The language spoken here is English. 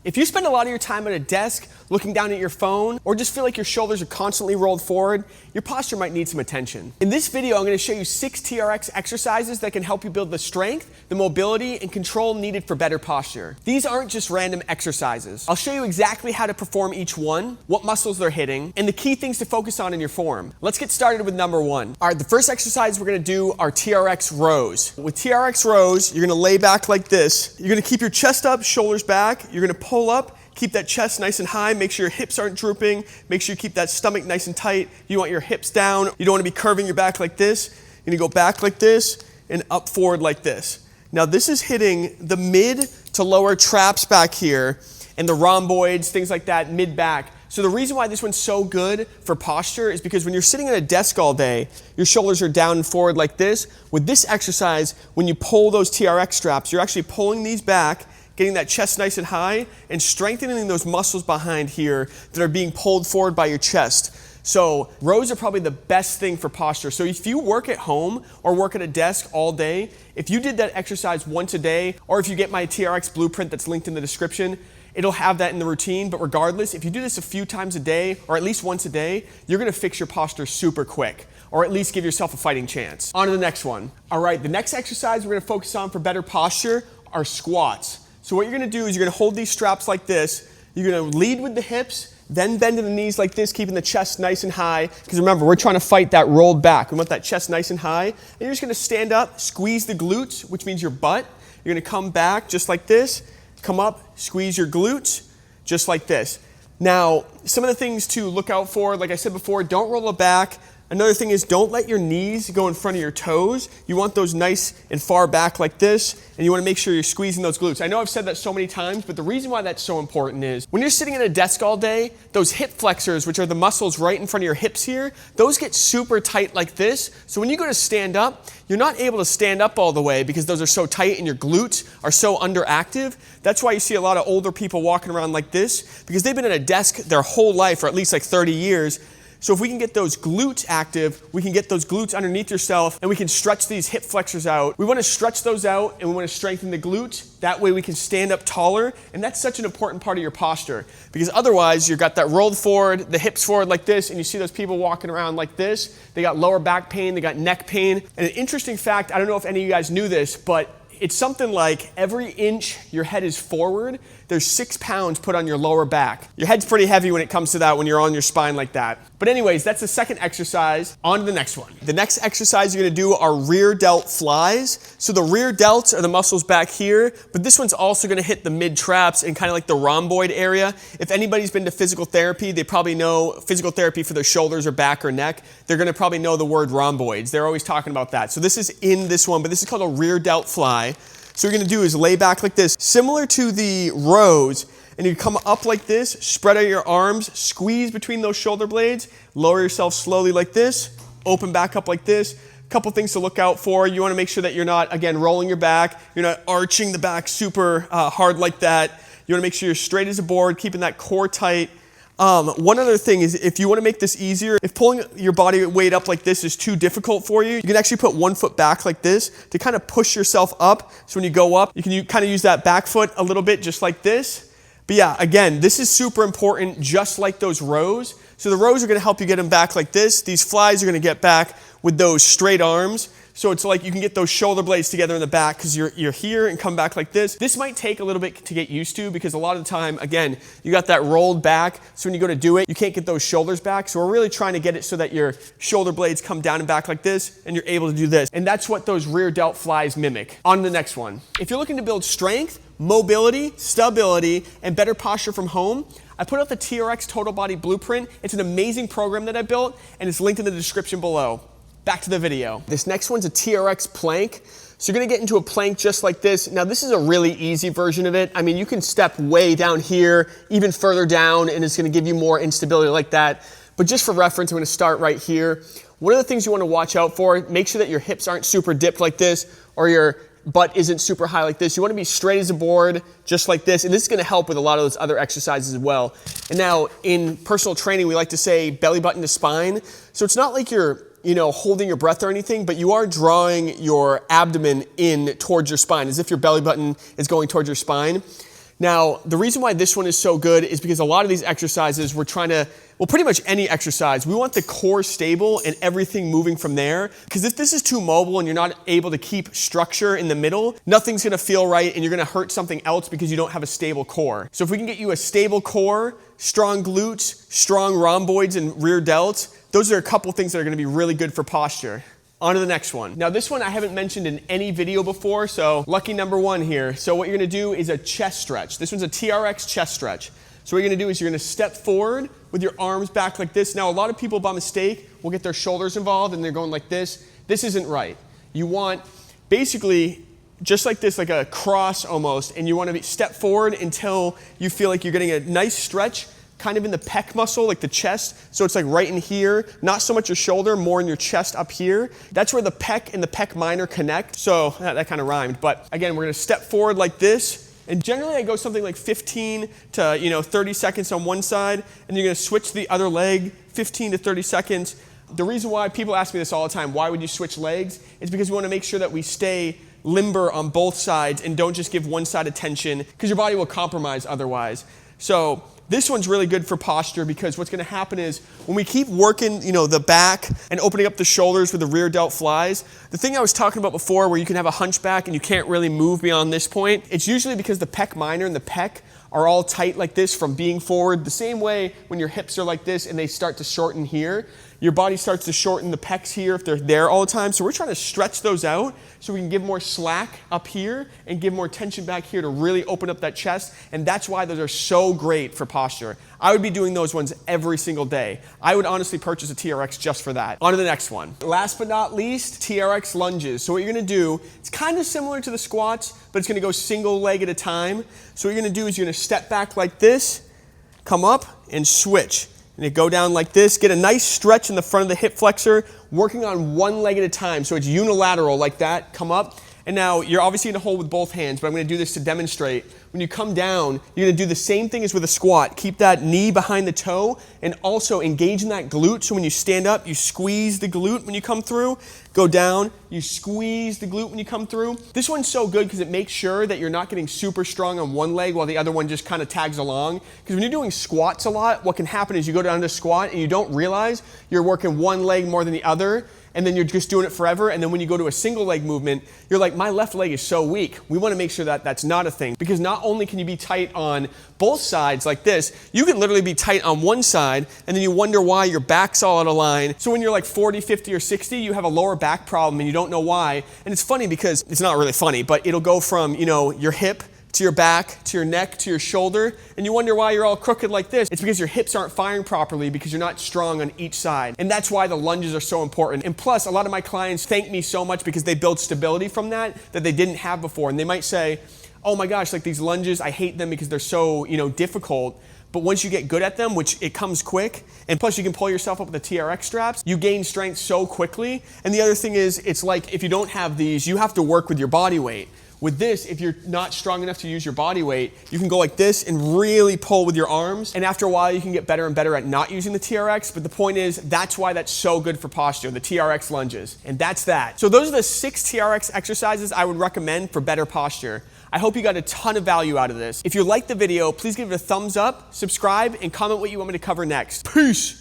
If you spend a lot of your time at a desk looking down at your phone, or just feel like your shoulders are constantly rolled forward, your posture might need some attention. In this video, I'm going to show you 6 TRX exercises that can help you build the strength, the mobility, and control needed for better posture. These aren't just random exercises. I'll show you exactly how to perform each one, what muscles they're hitting, and the key things to focus on in your form. Let's get started with number 1. All right, the first exercise we're going to do are TRX rows. With TRX rows, you're going to lay back like this. You're going to keep your chest up, shoulders back. You're going to pull up, keep that chest nice and high, make sure your hips aren't drooping, make sure you keep that stomach nice and tight. You want your hips down, you don't want to be curving your back like this. You're going to go back like this and up forward like this. Now this is hitting the mid to lower traps back here and the rhomboids, things like that, mid back. So the reason why this one's so good for posture is because when you're sitting at a desk all day, your shoulders are down and forward like this. With this exercise, when you pull those TRX straps, you're actually pulling these back, getting that chest nice and high, and strengthening those muscles behind here that are being pulled forward by your chest. So rows are probably the best thing for posture. So if you work at home or work at a desk all day, if you did that exercise once a day, or if you get my TRX blueprint that's linked in the description, it'll have that in the routine. But regardless, if you do this a few times a day, or at least once a day, you're gonna fix your posture super quick, or at least give yourself a fighting chance. On to the next one. All right, the next exercise we're gonna focus on for better posture are squats. So what you're going to do is you're going to hold these straps like this. You're going to lead with the hips, then bend to the knees like this, keeping the chest nice and high. Because remember, we're trying to fight that rolled back. We want that chest nice and high. And you're just going to stand up, squeeze the glutes, which means your butt. You're going to come back just like this, come up, squeeze your glutes, just like this. Now, some of the things to look out for, like I said before, don't roll it back. Another thing is don't let your knees go in front of your toes. You want those nice and far back like this, and you want to make sure you're squeezing those glutes. I know I've said that so many times, but the reason why that's so important is when you're sitting at a desk all day, those hip flexors, which are the muscles right in front of your hips here, those get super tight like this. So when you go to stand up, you're not able to stand up all the way because those are so tight and your glutes are so underactive. That's why you see a lot of older people walking around like this, because they've been at a desk their whole life, or at least like 30 years. So if we can get those glutes active, we can get those glutes underneath yourself, and we can stretch these hip flexors out. We want to stretch those out, and we want to strengthen the glutes. That way we can stand up taller, and that's such an important part of your posture, because otherwise you've got that rolled forward, the hips forward like this, and you see those people walking around like this. They got lower back pain, they got neck pain. And an interesting fact, I don't know if any of you guys knew this, but it's something like every inch your head is forward, there's 6 pounds put on your lower back. Your head's pretty heavy when it comes to that, when you're on your spine like that. But anyways, that's the second exercise. On to the next one. The next exercise you're gonna do are rear delt flies. So the rear delts are the muscles back here, but this one's also gonna hit the mid traps and kind of like the rhomboid area. If anybody's been to physical therapy, they probably know physical therapy for their shoulders or back or neck. They're gonna probably know the word rhomboids. They're always talking about that. So this is in this one, but this is called a rear delt fly. So what you're gonna do is lay back like this, similar to the rows, and you come up like this, spread out your arms, squeeze between those shoulder blades, lower yourself slowly like this, open back up like this. A couple things to look out for. You wanna make sure that you're not, again, rolling your back, you're not arching the back super hard like that. You wanna make sure you're straight as a board, keeping that core tight. One other thing is if you want to make this easier, if pulling your body weight up like this is too difficult for you, you can actually put one foot back like this to kind of push yourself up. So when you go up, you can kind of use that back foot a little bit just like this. But yeah, again, this is super important, just like those rows. So the rows are going to help you get them back like this. These flies are going to get back with those straight arms. So it's like you can get those shoulder blades together in the back because you're here and come back like this. This might take a little bit to get used to because a lot of the time, again, you got that rolled back. So when you go to do it, you can't get those shoulders back. So we're really trying to get it so that your shoulder blades come down and back like this and you're able to do this. And that's what those rear delt flies mimic. On to the next one. If you're looking to build strength, mobility, stability, and better posture from home, I put out the TRX Total Body Blueprint. It's an amazing program that I built and it's linked in the description below. Back to the video. This next one's a TRX Plank. So you're gonna get into a plank just like this. Now this is a really easy version of it. I mean, you can step way down here, even further down, and it's gonna give you more instability like that. But just for reference, I'm gonna start right here. One of the things you wanna watch out for, make sure that your hips aren't super dipped like this, or your butt isn't super high like this. You wanna be straight as a board, just like this, and this is gonna help with a lot of those other exercises as well. And now, in personal training, we like to say belly button to spine. So it's not like you're holding your breath or anything, but you are drawing your abdomen in towards your spine, as if your belly button is going towards your spine. Now, the reason why this one is so good is because a lot of these exercises we're trying to, well, pretty much any exercise, we want the core stable and everything moving from there. Because if this is too mobile and you're not able to keep structure in the middle, nothing's gonna feel right and you're gonna hurt something else because you don't have a stable core. So if we can get you a stable core, strong glutes, strong rhomboids and rear delts, those are a couple things that are gonna be really good for posture. On to the next one. Now this one I haven't mentioned in any video before, so lucky number one here. So what you're gonna do is a chest stretch. This one's a TRX chest stretch. So what you're gonna do is you're gonna step forward with your arms back like this. Now a lot of people by mistake will get their shoulders involved and they're going like this. This isn't right. You want basically just like this, like a cross almost, and you wanna step forward until you feel like you're getting a nice stretch kind of in the pec muscle, like the chest. So it's like right in here, not so much your shoulder, more in your chest up here. That's where the pec and the pec minor connect. So that kind of rhymed. But again, we're gonna step forward like this. And generally I go something like 15 to 30 seconds on one side, and you're gonna switch to the other leg, 15 to 30 seconds. The reason why people ask me this all the time, why would you switch legs? Is because we wanna make sure that we stay limber on both sides and don't just give one side attention, because your body will compromise otherwise. So this one's really good for posture because what's gonna happen is when we keep working, the back and opening up the shoulders with the rear delt flies, the thing I was talking about before where you can have a hunchback and you can't really move beyond this point, it's usually because the pec minor and the pec are all tight like this from being forward. The same way when your hips are like this and they start to shorten here, your body starts to shorten the pecs here if they're there all the time. So we're trying to stretch those out so we can give more slack up here and give more tension back here to really open up that chest. And that's why those are so great for posture. I would be doing those ones every single day. I would honestly purchase a TRX just for that. On to the next one. Last but not least, TRX lunges. So what you're gonna do, it's kind of similar to the squats, but it's gonna go single leg at a time. So what you're gonna do is you're gonna step back like this, come up and switch. And you go down like this, get a nice stretch in the front of the hip flexor, working on one leg at a time. So it's unilateral like that, come up. And now you're obviously gonna hold with both hands, but I'm gonna do this to demonstrate. When you come down, you're gonna do the same thing as with a squat. Keep that knee behind the toe and also engage in that glute. So when you stand up, you squeeze the glute when you come through. Go down, you squeeze the glute when you come through. This one's so good because it makes sure that you're not getting super strong on one leg while the other one just kind of tags along. Because when you're doing squats a lot, what can happen is you go down to squat and you don't realize you're working one leg more than the other, and then you're just doing it forever. And then when you go to a single leg movement, you're like, my left leg is so weak. We want to make sure that that's not a thing, because not only can you be tight on both sides like this, you can literally be tight on one side and then you wonder why your back's all out of line. So when you're like 40, 50, or 60, you have a lower back problem and you don't know why. And it's funny because it's not really funny, but it'll go from, your hip to your back, to your neck, to your shoulder, and you wonder why you're all crooked like this. It's because your hips aren't firing properly because you're not strong on each side. And that's why the lunges are so important. And plus, a lot of my clients thank me so much because they build stability from that they didn't have before. And they might say, oh my gosh, like these lunges, I hate them because they're so, difficult. But once you get good at them, which it comes quick, and plus you can pull yourself up with the TRX straps, you gain strength so quickly. And the other thing is, it's like if you don't have these, you have to work with your body weight. With this, if you're not strong enough to use your body weight, you can go like this and really pull with your arms. And after a while, you can get better and better at not using the TRX. But the point is, that's why that's so good for posture, the TRX lunges. And that's that. So those are the 6 TRX exercises I would recommend for better posture. I hope you got a ton of value out of this. If you liked the video, please give it a thumbs up, subscribe, and comment what you want me to cover next. Peace.